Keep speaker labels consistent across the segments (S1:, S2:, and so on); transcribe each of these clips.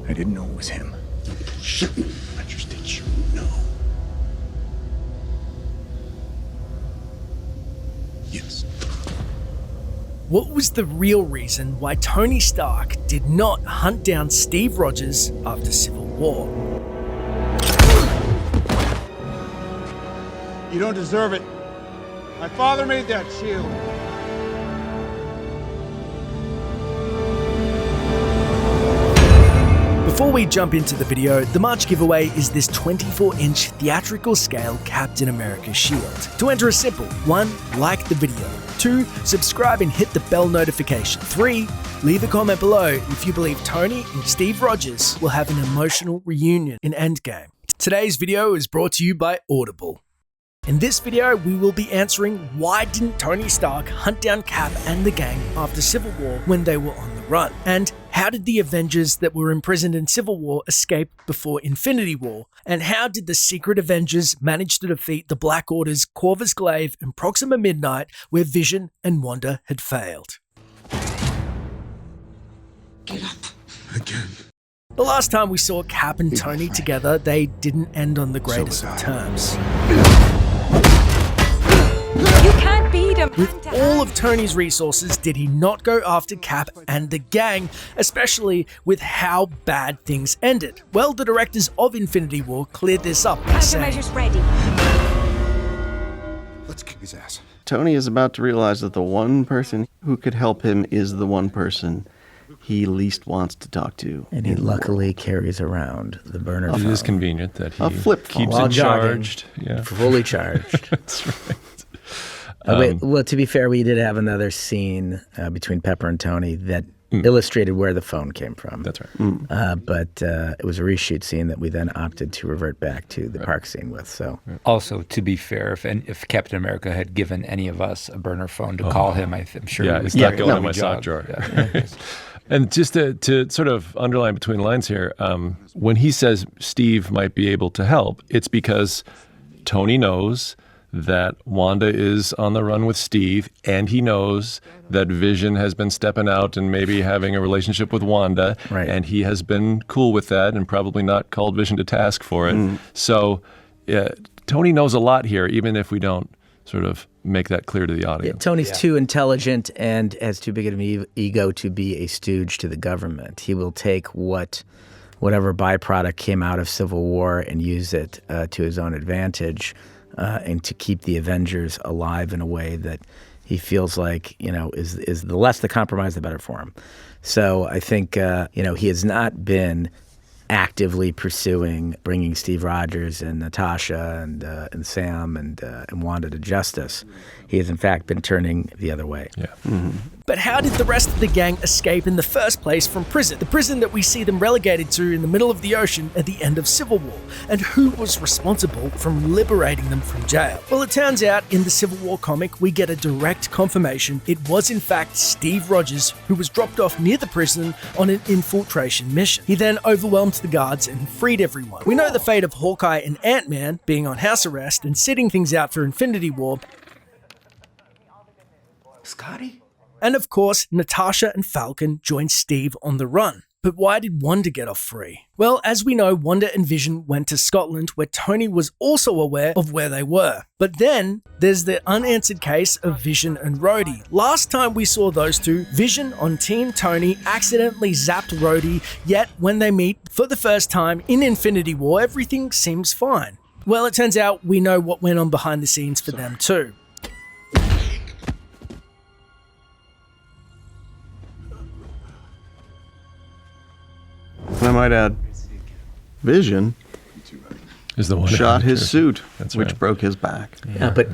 S1: I didn't know it was him.
S2: Shouldn't. I just did you know. Yes.
S3: What was the real reason why Tony Stark did not hunt down Steve Rogers after Civil War?
S4: You don't deserve it. My father made that shield.
S3: Before we jump into the video, the March giveaway is this 24-inch theatrical scale Captain America shield. To enter is simple. 1. Like the video. 2. Subscribe and hit the bell notification. 3. Leave a comment below if you believe Tony and Steve Rogers will have an emotional reunion in Endgame. Today's video is brought to you by Audible. In this video, we will be answering why didn't Tony Stark hunt down Cap and the gang after Civil War when they were on the run? And how did the Avengers that were imprisoned in Civil War escape before Infinity War? And how did the secret Avengers manage to defeat the Black Order's Corvus Glaive and Proxima Midnight where Vision and Wanda had failed?
S2: Get up. Again.
S3: The last time we saw Cap and Tony together, they didn't end on the greatest of terms.
S5: You can't beat him.
S3: With all of Tony's resources, did he not go after Cap and the gang, especially with how bad things ended? Well, the directors of Infinity War cleared this up by saying,
S5: Countermeasures ready.
S2: Let's kick his ass.
S6: Tony is about to realize that the one person who could help him is the one person he least wants to talk to.
S7: And he luckily carries around the burner phone.
S8: It is convenient that he
S6: A flip phone.
S8: keeps
S7: While
S8: it
S7: jogging.
S8: charged. Yeah,
S7: Fully charged.
S8: that's right.
S7: Well, to be fair, we did have another scene between Pepper and Tony that illustrated where the phone came from.
S8: That's right.
S7: But it was a reshoot scene that we then opted to revert back to the park scene with. So
S9: Also, to be fair, if Captain America had given any of us a burner phone to call him, I'm sure
S8: Yeah,
S9: we
S8: it's
S9: would
S8: not
S9: carry
S8: going
S9: it
S8: in my
S9: every
S8: sock
S9: jog.
S8: drawer.
S9: Yeah.
S8: And just to sort of underline between lines here, when he says Steve might be able to help, it's because Tony knows that Wanda is on the run with Steve, and he knows that Vision has been stepping out and maybe having a relationship with Wanda,
S7: Right.
S8: and he has been cool with that and probably not called Vision to task for it. So Tony knows a lot here, even if we don't sort of make that clear to the audience.
S7: Tony's too intelligent and has too big of an ego to be a stooge to the government. He will take whatever byproduct came out of Civil War and use it to his own advantage and to keep the Avengers alive in a way that he feels like, is the less the compromise, the better for him. So I think, he has not been actively pursuing bringing Steve Rogers and Natasha and Sam and Wanda to justice. He has, in fact, been turning the other way.
S8: Yeah.
S3: but how did the rest of the gang escape in the first place from prison? The prison that we see them relegated to in the middle of the ocean at the end of Civil War. And who was responsible from liberating them from jail? Well, it turns out in the Civil War comic, we get a direct confirmation it was in fact Steve Rogers who was dropped off near the prison on an infiltration mission. He then overwhelmed the guards and freed everyone. We know the fate of Hawkeye and Ant-Man being on house arrest and sitting things out for Infinity War.
S2: Scotty?
S3: And of course, Natasha and Falcon joined Steve on the run. But why did Wanda get off free? Well, as we know, Wanda and Vision went to Scotland, where Tony was also aware of where they were. But then, there's the unanswered case of Vision and Rhodey. Last time we saw those two, Vision on Team Tony accidentally zapped Rhodey, yet when they meet for the first time in Infinity War, everything seems fine. Well, it turns out we know what went on behind the scenes for them too.
S6: I might add, Vision
S8: Is the one
S6: shot his suit,
S8: That's
S6: which
S8: right.
S6: broke his back.
S7: Yeah, but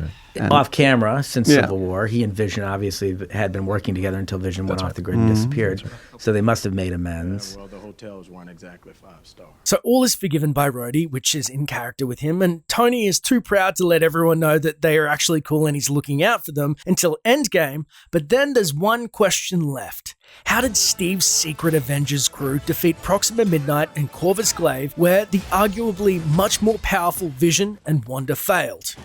S7: off camera, since
S6: Yeah.
S7: Civil War, he and Vision obviously had been working together until Vision went off the grid and disappeared. So they must have made amends.
S4: Well, the hotels weren't exactly 5-star.
S3: So all is forgiven by Rhodey, which is in character with him, and Tony is too proud to let everyone know that they are actually cool and he's looking out for them until Endgame. But then there's one question left. How did Steve's secret Avengers crew defeat Proxima Midnight and Corvus Glaive, where the arguably much more powerful Vision and Wanda failed?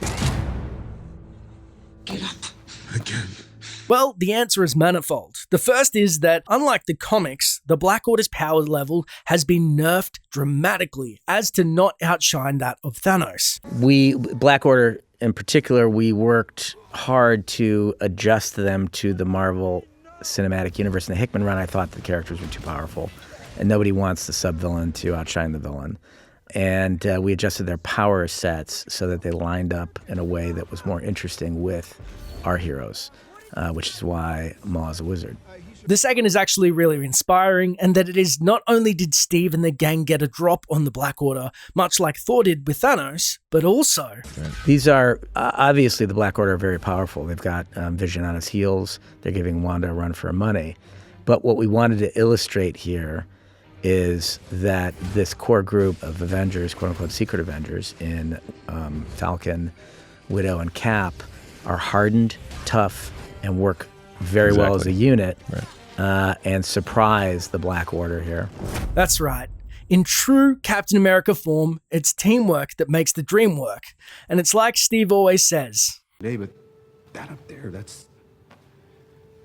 S2: Get up. Again.
S3: Well, the answer is manifold. The first is that, unlike the comics, the Black Order's power level has been nerfed dramatically as to not outshine that of Thanos.
S7: Black Order in particular, we worked hard to adjust them to the Marvel Cinematic Universe. In the Hickman run, I thought the characters were too powerful, and nobody wants the sub-villain to outshine the villain. And we adjusted their power sets so that they lined up in a way that was more interesting with our heroes, which is why Maw is a wizard.
S3: The second is actually really inspiring, and that it is not only did Steve and the gang get a drop on the Black Order, much like Thor did with Thanos, but also...
S7: These are, obviously the Black Order are very powerful. They've got Vision on his heels. They're giving Wanda a run for her money. But what we wanted to illustrate here is that this core group of Avengers, quote-unquote secret Avengers, in Falcon, Widow, and Cap, are hardened, tough, and work very well as a unit, and surprise the Black Order here.
S3: That's right. In true Captain America form, it's teamwork that makes the dream work. And it's like Steve always says.
S2: Hey, but that up there, that's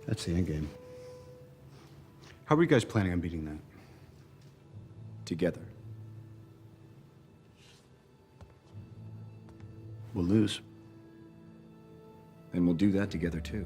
S2: the end game. How are you guys planning on beating that? Together. We'll lose. And we'll do that together too.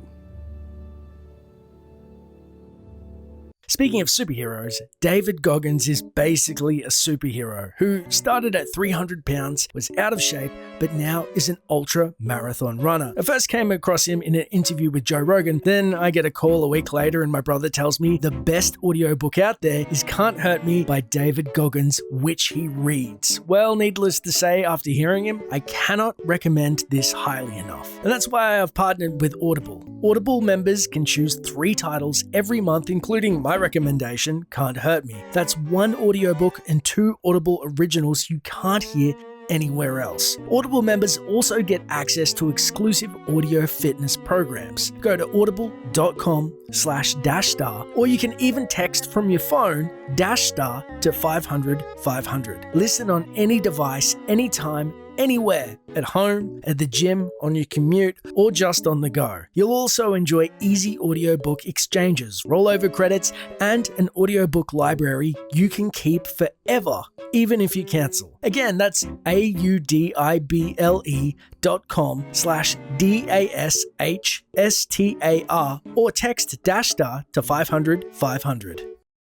S3: Speaking of superheroes, David Goggins is basically a superhero who started at 300 pounds, was out of shape, but now is an ultra marathon runner. I first came across him in an interview with Joe Rogan, then I get a call a week later and my brother tells me the best audiobook out there is Can't Hurt Me by David Goggins, which he reads. Well, needless to say, after hearing him, I cannot recommend this highly enough. And that's why I've partnered with Audible. Audible members can choose 3 titles every month, including my recommendation, Can't Hurt Me. That's 1 audiobook and 2 Audible originals you can't hear anywhere else. Audible members also get access to exclusive audio fitness programs. Go to audible.com/dashstar, or you can even text from your phone dashstar to 500 500. Listen on any device, anytime, anywhere, at home, at the gym, on your commute, or just on the go. You'll also enjoy easy audiobook exchanges, rollover credits, and an audiobook library you can keep forever, even if you cancel. Again, that's audible.com/DASHSTAR, or text dashstar to 500 500.